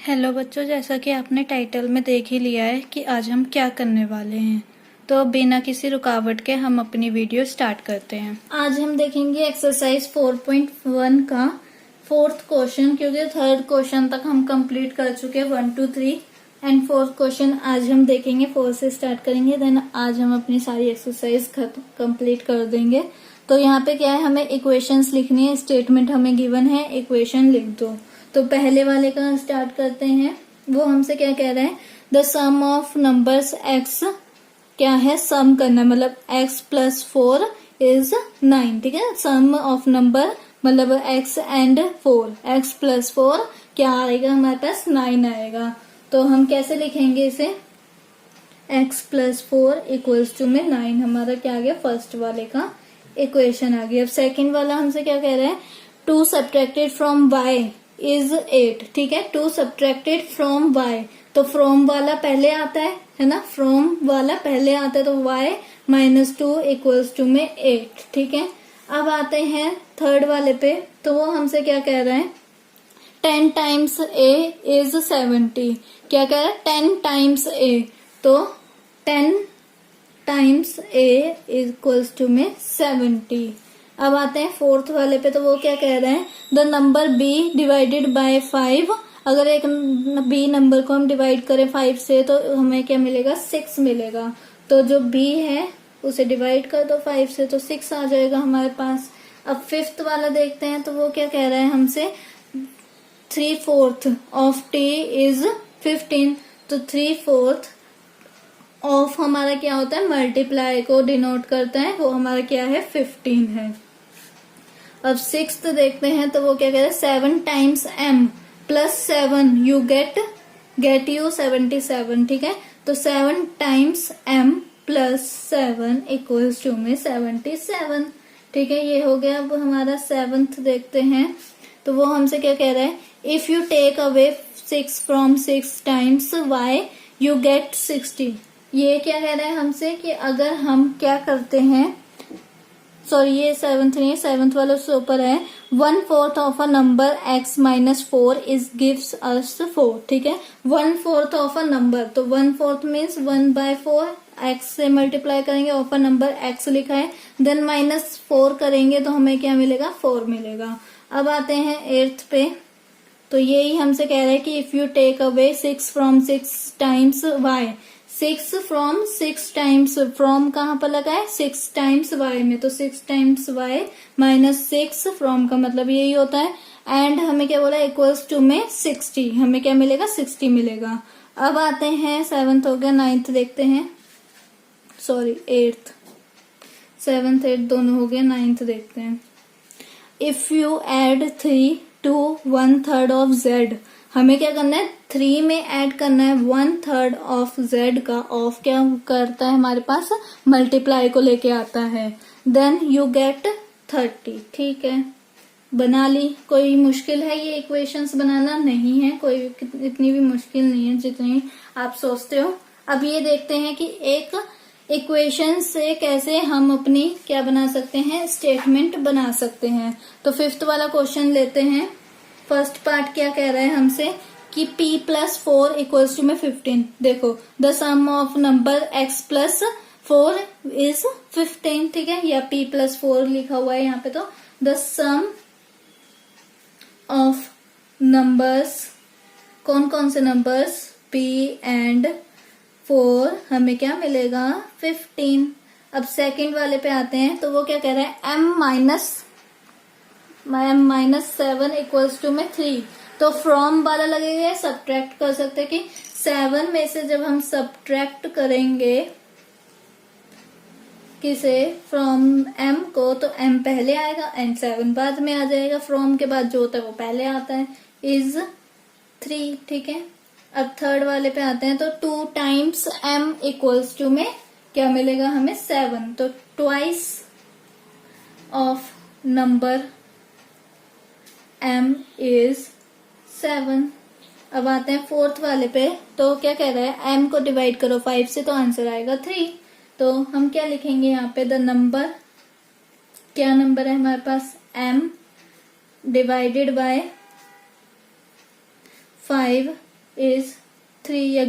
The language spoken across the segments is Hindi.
हेलो बच्चों, जैसा कि आपने टाइटल में देख ही लिया है कि आज हम क्या करने वाले हैं। तो बिना किसी रुकावट के हम अपनी वीडियो स्टार्ट करते हैं। आज हम देखेंगे एक्सरसाइज 4.1 का फोर्थ क्वेश्चन, क्योंकि थर्ड क्वेश्चन तक हम कंप्लीट कर चुके हैं 1 2 3 एंड फोर्थ क्वेश्चन आज हम देखेंगे। 4 से स्टार्ट करेंगे, देन आज हम अपनी सारी एक्सरसाइज कंप्लीट कर देंगे। तो यहाँ पे क्या है, हमें इक्वेशंस लिखनी है। स्टेटमेंट हमें गिवन है, इक्वेशन लिख दो। तो पहले वाले का स्टार्ट करते हैं। वो हमसे क्या कह रहा है, the sum of numbers x क्या है, सम करना है, मतलब x प्लस 4 इज 9। ठीक है, सम ऑफ नंबर मतलब x एंड 4, x प्लस 4 क्या आएगा हमारे पास, 9 आएगा। तो हम कैसे लिखेंगे इसे, x प्लस 4 इक्वल्स टू में 9 हमारा क्या आ गया, फर्स्ट वाले का इक्वेशन आ गया। अब सेकंड वाला हमसे क्या कह रहा है, 2 सब्ट्रैक्टेड फ्रॉम y इज 8। ठीक है, 2 सब्ट्रैक्टेड फ्रॉम y, तो फ्रॉम वाला पहले आता है ना, फ्रॉम वाला पहले आता है, तो y माइनस 2 इक्वल्स टू में 8। ठीक है, अब आते हैं थर्ड वाले पे। तो वो हमसे क्या कह रहा है, 10 टाइम्स a इज 70। क्या कह रहा है, 10 टाइम्स a, तो 10 टाइम्स a इक्वल्स टू में 70। अब आते हैं फोर्थ वाले पे। तो वो क्या कह रहे हैं, the number b divided by 5। अगर एक b नंबर को हम डिवाइड करें 5 से तो हमें क्या मिलेगा, 6 मिलेगा। तो जो b है उसे डिवाइड कर दो 5 से, तो 6 आ जाएगा हमारे पास। अब फिफ्थ वाला देखते हैं। तो वो क्या कह रहा है हमसे, 3/4 ऑफ t इज 15। तो 3/4 ऑफ हमारा क्या होता है, मल्टीप्लाई को डिनोट करता है, वो हमारा क्या है, 15 है। अब सिक्स्थ देखते हैं। तो वो क्या कह रहे हैं, 7 times m plus 7 you get you 77। ठीक है, तो 7 times m plus 7 equals to में 77। ठीक है, ये हो गया। अब हमारा सेवंथ देखते हैं। तो वो हमसे क्या कह रहा है, if you take away 6 from 6 times y you get 60। ये क्या कह रहा है हमसे कि अगर हम क्या करते हैं, सॉरी ये सेवंथ नहीं, सेवंथ वाला उससे ऊपर है, 1/4 of a number x minus 4 is gives us 4। ठीक है, 1/4 ऑफ अ नंबर, तो 1/4 मीन्स 1/4 x से मल्टीप्लाई करेंगे, ऑफ अ नंबर x लिखा है, देन माइनस 4 करेंगे तो हमें क्या मिलेगा, 4 मिलेगा। अब आते हैं 8th पे। तो यही हमसे कह रहा है कि if you take away 6 from 6 times y, 6 from 6 times, from कहाँ पर लगा है, 6 टाइम्स y में, तो 6 टाइम्स y माइनस 6 फ्रॉम का मतलब यही होता है। एंड हमें क्या बोला, इक्वल्स टू में 60, हमें क्या मिलेगा, 60 मिलेगा। अब आते हैं, सेवंथ हो गया, 9th देखते हैं, सॉरी 8th, 7th 8th दोनों हो गया, 9th देखते हैं। If you add 3 to 1/3 of z, हमें क्या करना है, 3 में ऐड करना है 1/3 ऑफ z का। ऑफ क्या करता है हमारे पास, मल्टीप्लाई को लेके आता है, देन यू गेट 30। ठीक है, बना ली। कोई मुश्किल है ये इक्वेशंस बनाना, नहीं है कोई, इतनी भी मुश्किल नहीं है जितनी आप सोचते हो। अब ये देखते हैं कि एक इक्वेशन से कैसे हम अपनी क्या बना सकते हैं, स्टेटमेंट बना सकते हैं। तो फिफ्थ वाला क्वेश्चन लेते हैं। फर्स्ट पार्ट क्या कह रहा है हमसे कि p प्लस 4 इक्वल्स टू में 15। देखो, the sum of number x plus 4 is 15। ठीक है, या p प्लस 4 लिखा हुआ है यहाँ पे। तो द सम ऑफ नंबर्स, कौन कौन से नंबर्स, p एंड 4, हमें क्या मिलेगा, 15। अब सेकंड वाले पे आते हैं। तो वो क्या कह रहा है, m - 7 इक्वल्स टू में 3। तो फ्रॉम वाला लगेगा, सब्ट्रैक्ट कर सकते हैं कि 7 में से जब हम सब्ट्रैक्ट करेंगे किसे, फ्रॉम m को, तो m पहले आएगा एंड 7 बाद में आ जाएगा। फ्रॉम के बाद जो होता है वो पहले आता है, इज 3। ठीक है, अब थर्ड वाले पे आते हैं। तो 2 टाइम्स m इक्वल्स टू में क्या मिलेगा हमें, 7। तो twice of number m is 7। अब आते हैं फोर्थ वाले पे। तो क्या कह रहा है, m को डिवाइड करो 5 से तो आंसर आएगा 3। तो हम क्या लिखेंगे यहाँ पे, द नंबर, क्या नंबर है हमारे पास, m डिवाइडेड बाय 5 इज 3 या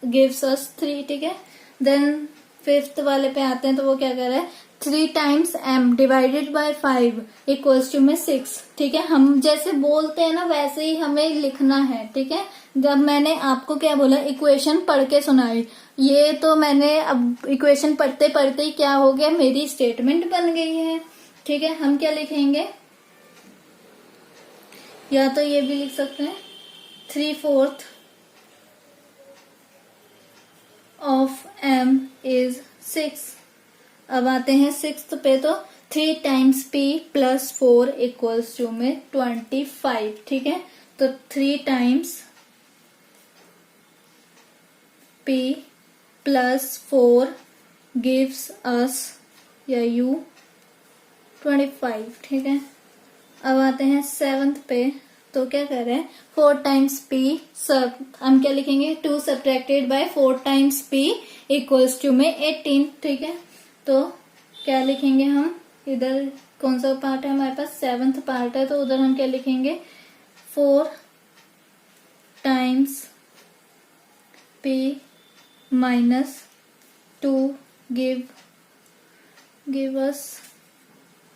गिव्स अस 3, ठीक है। देन फिफ्थ वाले पे आते हैं तो वो क्या कर रहा है, 3 times m divided by 5 equals to में 6, ठीक है। हम जैसे बोलते हैं ना वैसे ही हमें लिखना है, ठीक है। जब मैंने आपको क्या बोला, इक्वेशन पढ़ के सुनाई, ये तो मैंने अब इक्वेशन पढ़ते पढ़ते ही क्या हो गया, मेरी स्टेटमेंट बन गई है, ठीक है। हम क्या लिखेंगे, या तो ये भी लिख सकते हैं 3/4 ऑफ m इज 6। अब आते हैं सिक्स्थ पे, तो 3 times p plus 4 equals to में 25, ठीक है। तो 3 times p plus 4 gives us या u 25, ठीक है। अब आते हैं सेवंथ पे, तो क्या कर रहे हैं, 4 टाइम्स p, सब हम क्या लिखेंगे, 2 subtracted by 4 times p equals to में 18, ठीक है। तो क्या लिखेंगे हम, इधर कौन सा पार्ट है हमारे पास, सेवंथ पार्ट है, तो उधर हम क्या लिखेंगे, 4 times p minus 2 give us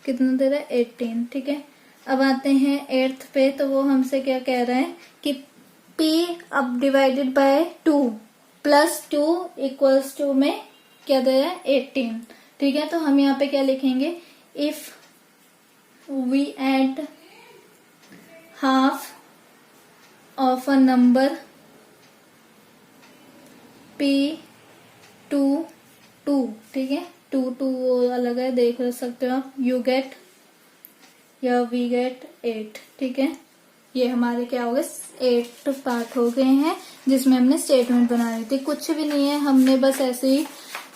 कितना दे रहा है, 18, ठीक है। अब आते हैं एट्थ पे, तो वो हमसे क्या कह रहा है कि p अब divided by 2 plus 2 equals to में क्या दे रहा है, 18, ठीक है। तो हम यहाँ पे क्या लिखेंगे, if we add half of a number p to 2, ठीक है, 2 वो अलग है, देख सकते हो आप, यू गेट या वी गेट 8, ठीक है। ये हमारे क्या हो गए, 8 पार्ट हो गए हैं जिसमें हमने स्टेटमेंट बना रही थी। कुछ भी नहीं है, हमने बस ऐसे ही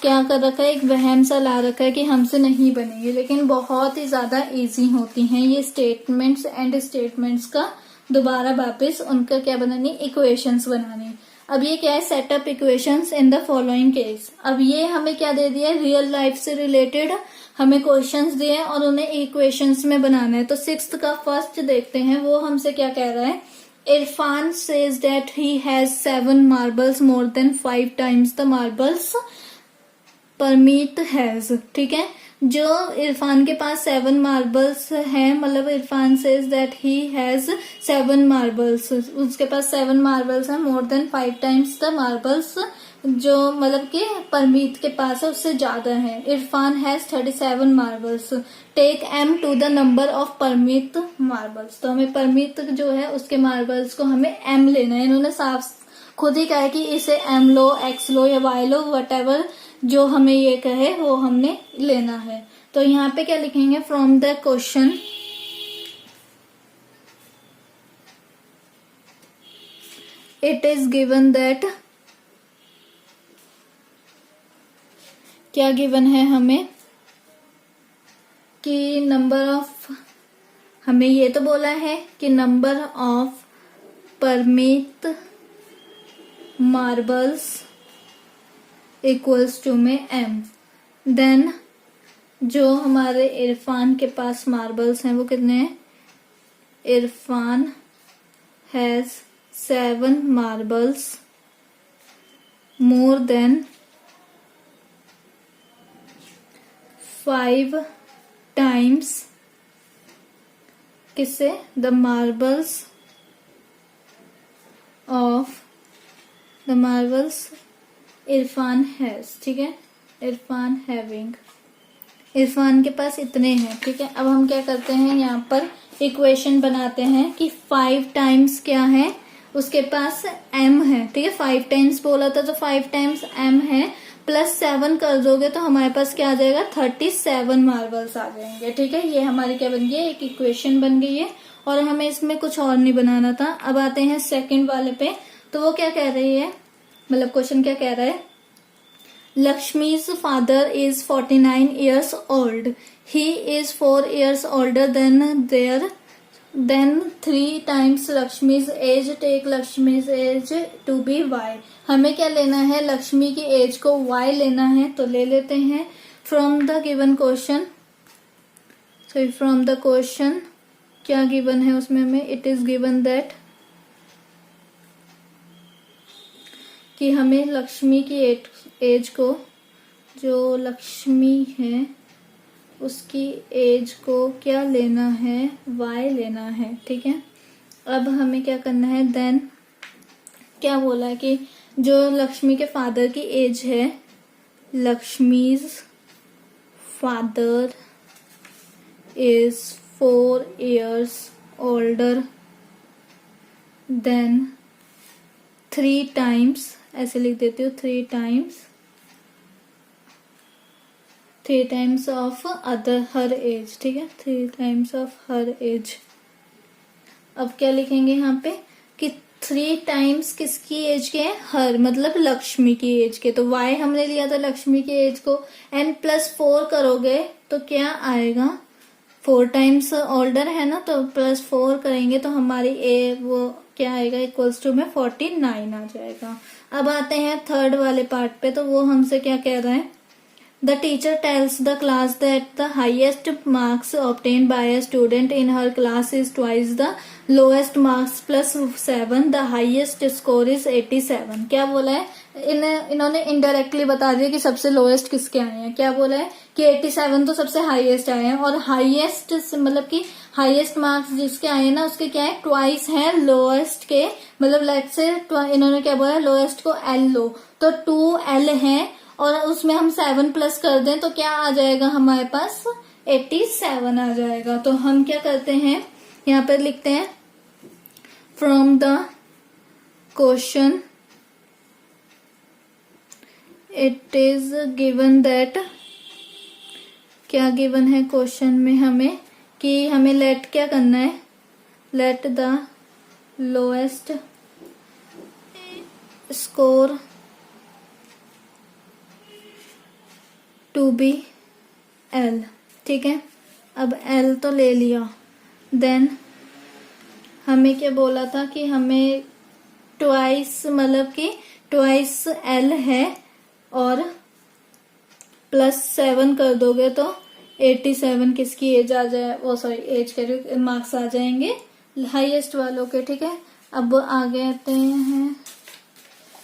क्या कर रखा है, एक वहम सा ला रखा है कि हमसे नहीं बनेगी, लेकिन बहुत ही ज्यादा इजी होती हैं ये स्टेटमेंट्स एंड स्टेटमेंट्स का दोबारा वापस उनका क्या बनानी, इक्वेशंस बनानी। अब ये क्या है, setup equations in the following case. अब ये हमें क्या दे दिया, रियल लाइफ से रिलेटेड हमें क्वेश्चंस दिए हैं और उन्हें इक्वेशंस में बनाना है। तो सिक्स्थ का फर्स्ट देखते हैं, वो हमसे क्या कह रहा है, Irfan says that he has 7 marbles more than 5 times the marbles Parmeet has, ठीक है। जो इरफान के पास 7 मार्बल्स हैं, मतलब Irfan says that he has 7 marbles, उसके पास 7 मार्बल्स हैं मोर देन 5 टाइम्स द मार्बल्स, जो मतलब कि परमीत के पास है उससे ज्यादा है। Irfan has 37 marbles, take m to the number of Parmeet marbles. तो हमें परमीत जो है उसके मार्बल्स को हमें m लेना है। इन्होंने साफ खुद ही कहा है कि इसे m लो, x लो या y लो, वट जो हमें ये कहे वो हमने लेना है। तो यहाँ पे क्या लिखेंगे, from the question it is given that, क्या गिवन है हमें कि नंबर ऑफ, हमें ये तो बोला है कि number of Parmeet marbles equals to में m। देन जो हमारे इरफान के पास मार्बल्स हैं वो कितने हैं, Irfan has 7 marbles more than 5 times किससे, the marbles of the marbles Irfan has, ठीक है, इरफान हैविंग, इरफान के पास इतने हैं, ठीक है। अब हम क्या करते हैं, यहाँ पर इक्वेशन बनाते हैं कि 5 टाइम्स क्या है, उसके पास m है, ठीक है। 5 टाइम्स बोला था तो 5 टाइम्स m है, प्लस 7 कर दोगे तो हमारे पास क्या आ जाएगा, 37 मार्बल्स आ जाएंगे, ठीक है। ये हमारी क्या बन गई है, एक इक्वेशन बन गई है और हमें इसमें कुछ और नहीं बनाना था। अब आते हैं सेकंड वाले पे, तो वो क्या कह रही है, मतलब क्वेश्चन क्या कह रहा है, लक्ष्मी's father is 49 years old. He is 4 years older than their, then 3 times Lakshmi's age. Take Lakshmi's age to be y. हमें क्या लेना है, लक्ष्मी की एज को y लेना है, तो ले लेते हैं from the given question. So from the question क्या given है उसमें हमें, it is given that कि हमें लक्ष्मी की एज को, जो लक्ष्मी है उसकी एज को क्या लेना है, y लेना है। ठीक है, अब हमें क्या करना है, देन क्या बोला है कि जो लक्ष्मी के फादर की एज है, Lakshmi's father is 4 years older than 3 times, ऐसे लिख देती हूँ, 3 times of other her age. ठीक है, 3 times ऑफ हर एज। अब क्या लिखेंगे यहाँ पे कि 3 times किसकी एज के है, हर मतलब लक्ष्मी की एज के। तो y हमने लिया था लक्ष्मी की एज को, n +4 करोगे तो क्या आएगा, 4 times ओल्डर है ना, तो +4 करेंगे तो हमारी वो क्या आएगा, इक्वल्स टू में 49 आ जाएगा। अब आते हैं थर्ड वाले पार्ट पे, तो वो हमसे क्या कह रहा है, The teacher tells the class that the highest marks obtained by a student in her class is twice the lowest marks plus 7. The highest score is 87. क्या बोला है, इन्होंने इनडायरेक्टली बता दिया कि सबसे लोएस्ट किसके आए हैं। क्या बोला है कि 87 तो सबसे हाईएस्ट आए हैं, और हाईएस्ट मतलब कि हाईएस्ट मार्क्स जिसके आए हैं ना उसके क्या है, ट्वाइस है लोएस्ट के। मतलब लेट्स से इन्होंने क्या बोला, लोएस्ट को L लो, तो 2L है और उसमें हम 7 प्लस कर दें तो क्या आ जाएगा हमारे पास, 87 आ जाएगा। तो हम क्या करते हैं, यहाँ पर लिखते हैं from the question it is given that, क्या गिवन है क्वेश्चन में हमें कि हमें लेट क्या करना है, let the lowest score to be L। ठीक है, अब L तो ले लिया, देन हमें क्या बोला था कि हमें ट्वाइस मतलब कि ट्वाइस L है और +7 कर दोगे तो 87 किसकी एज आ जाए, वो सॉरी एज के मार्क्स आ जाएंगे हाईएस्ट वालों के। ठीक है, अब आगे आते हैं,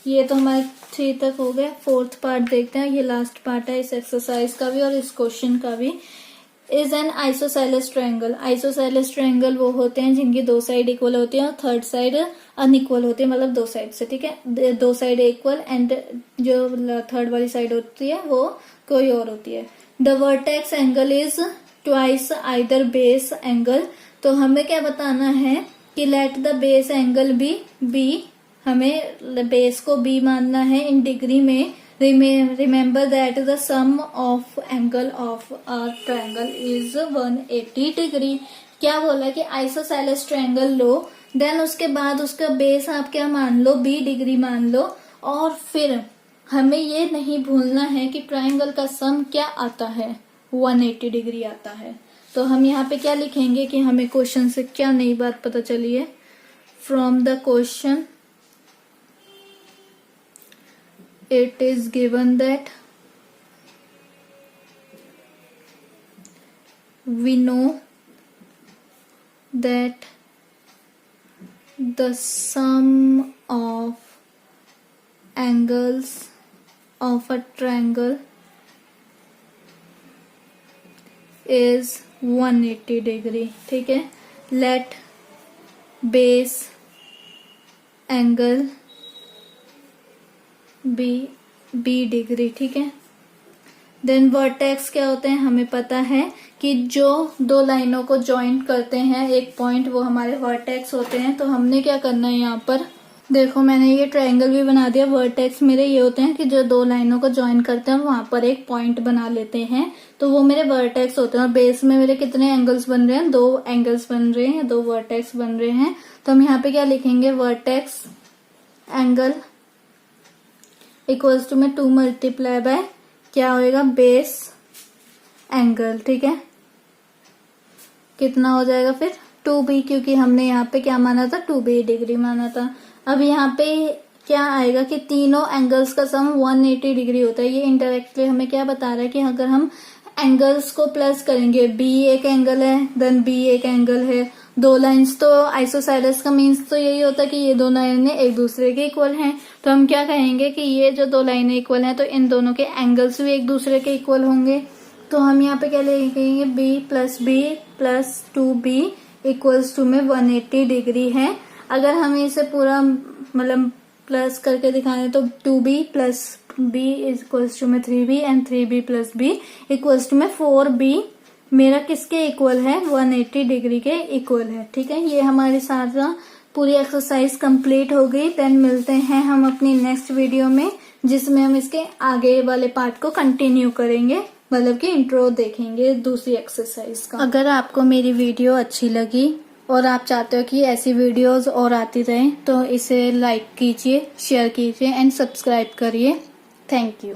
ये तो हमारे 3 तक हो गया। 4th पार्ट देखते हैं, ये लास्ट पार्ट है इस एक्सरसाइज का भी और इस क्वेश्चन का भी। Is an isosceles triangle, isosceles triangle वो होते हैं जिनकी 2 साइड इक्वल होती है और थर्ड साइड अनइक्वल होती है, मतलब 2 साइड से। ठीक है, 2 साइड इक्वल एंड जो थर्ड वाली साइड होती है वो कोई और होती है। The vertex angle is twice either base angle. तो हमें क्या बताना है कि let the base angle be, हमें बेस को b मानना है इन डिग्री में। Remember that the sum of angle of a triangle is 180 degree. क्या बोला कि आइसोसेलेस ट्रायंगल लो, देन उसके बाद उसका बेस आप क्या मान लो, b डिग्री मान लो, और फिर हमें ये नहीं भूलना है कि ट्रायंगल का सम क्या आता है, 180 डिग्री आता है। तो हम यहाँ पे क्या लिखेंगे कि हमें क्वेश्चन से क्या नई बात पता चली है, from the question it is given that we know that the sum of angles of a triangle is 180 degree। ठीक है, let base angle be degree. ठीक है, देन वर्टेक्स क्या होते हैं, हमें पता है कि जो 2 लाइनों को ज्वाइन करते हैं एक पॉइंट, वो हमारे वर्टेक्स होते हैं। तो हमने क्या करना है, यहाँ पर देखो मैंने ये ट्रायंगल भी बना दिया। वर्टेक्स मेरे ये होते हैं कि जो 2 लाइनों को ज्वाइन करते हैं वहां पर एक पॉइंट बना लेते हैं, तो वो मेरे वर्टेक्स होते हैं। और बेस में मेरे कितने एंगल्स बन रहे हैं, 2 एंगल्स बन रहे हैं, 2 वर्टेक्स बन रहे हैं। तो हम यहाँ पे क्या लिखेंगे, वर्टेक्स एंगल इक्वल्स टू में 2 मल्टीप्लाई बाय क्या होएगा, बेस एंगल। ठीक है, कितना हो जाएगा फिर 2b, क्योंकि हमने यहाँ पे क्या माना था, 2b डिग्री माना था। अब यहाँ पे क्या आएगा कि तीनों एंगल्स का सम 180 डिग्री होता है। ये इनडायरेक्टली हमें क्या बता रहा है कि अगर हम एंगल्स को प्लस करेंगे, b एक एंगल है, देन b एक एंगल है, दो लाइंस तो आइसोसेलेस का मीन्स तो यही होता है कि ये दो लाइनें एक दूसरे के इक्वल हैं। तो हम क्या कहेंगे कि ये जो दो लाइनें इक्वल हैं तो इन दोनों के एंगल्स भी एक दूसरे के इक्वल होंगे। तो हम यहाँ पे क्या लिखेंगे, b plus 2b equals to में 180 डिग्री है। अगर हमें इसे पूरा मतलब प्लस करके दिखाने तो 2b plus b equals to में 3b and 3b plus b equals to में 4b मेरा किसके इक्वल है, 180 डिग्री के इक्वल है। ठीक है, ये हमारी सारा पूरी एक्सरसाइज कंप्लीट हो गई। देन मिलते हैं हम अपनी नेक्स्ट वीडियो में, जिसमें हम इसके आगे वाले पार्ट को कंटिन्यू करेंगे, मतलब कि इंट्रो देखेंगे दूसरी एक्सरसाइज का। अगर आपको मेरी वीडियो अच्छी लगी और आप चाहते हो कि ऐसी वीडियोस और आती रहें तो इसे लाइक कीजिए, शेयर कीजिए एंड सब्सक्राइब करिए। Thank you.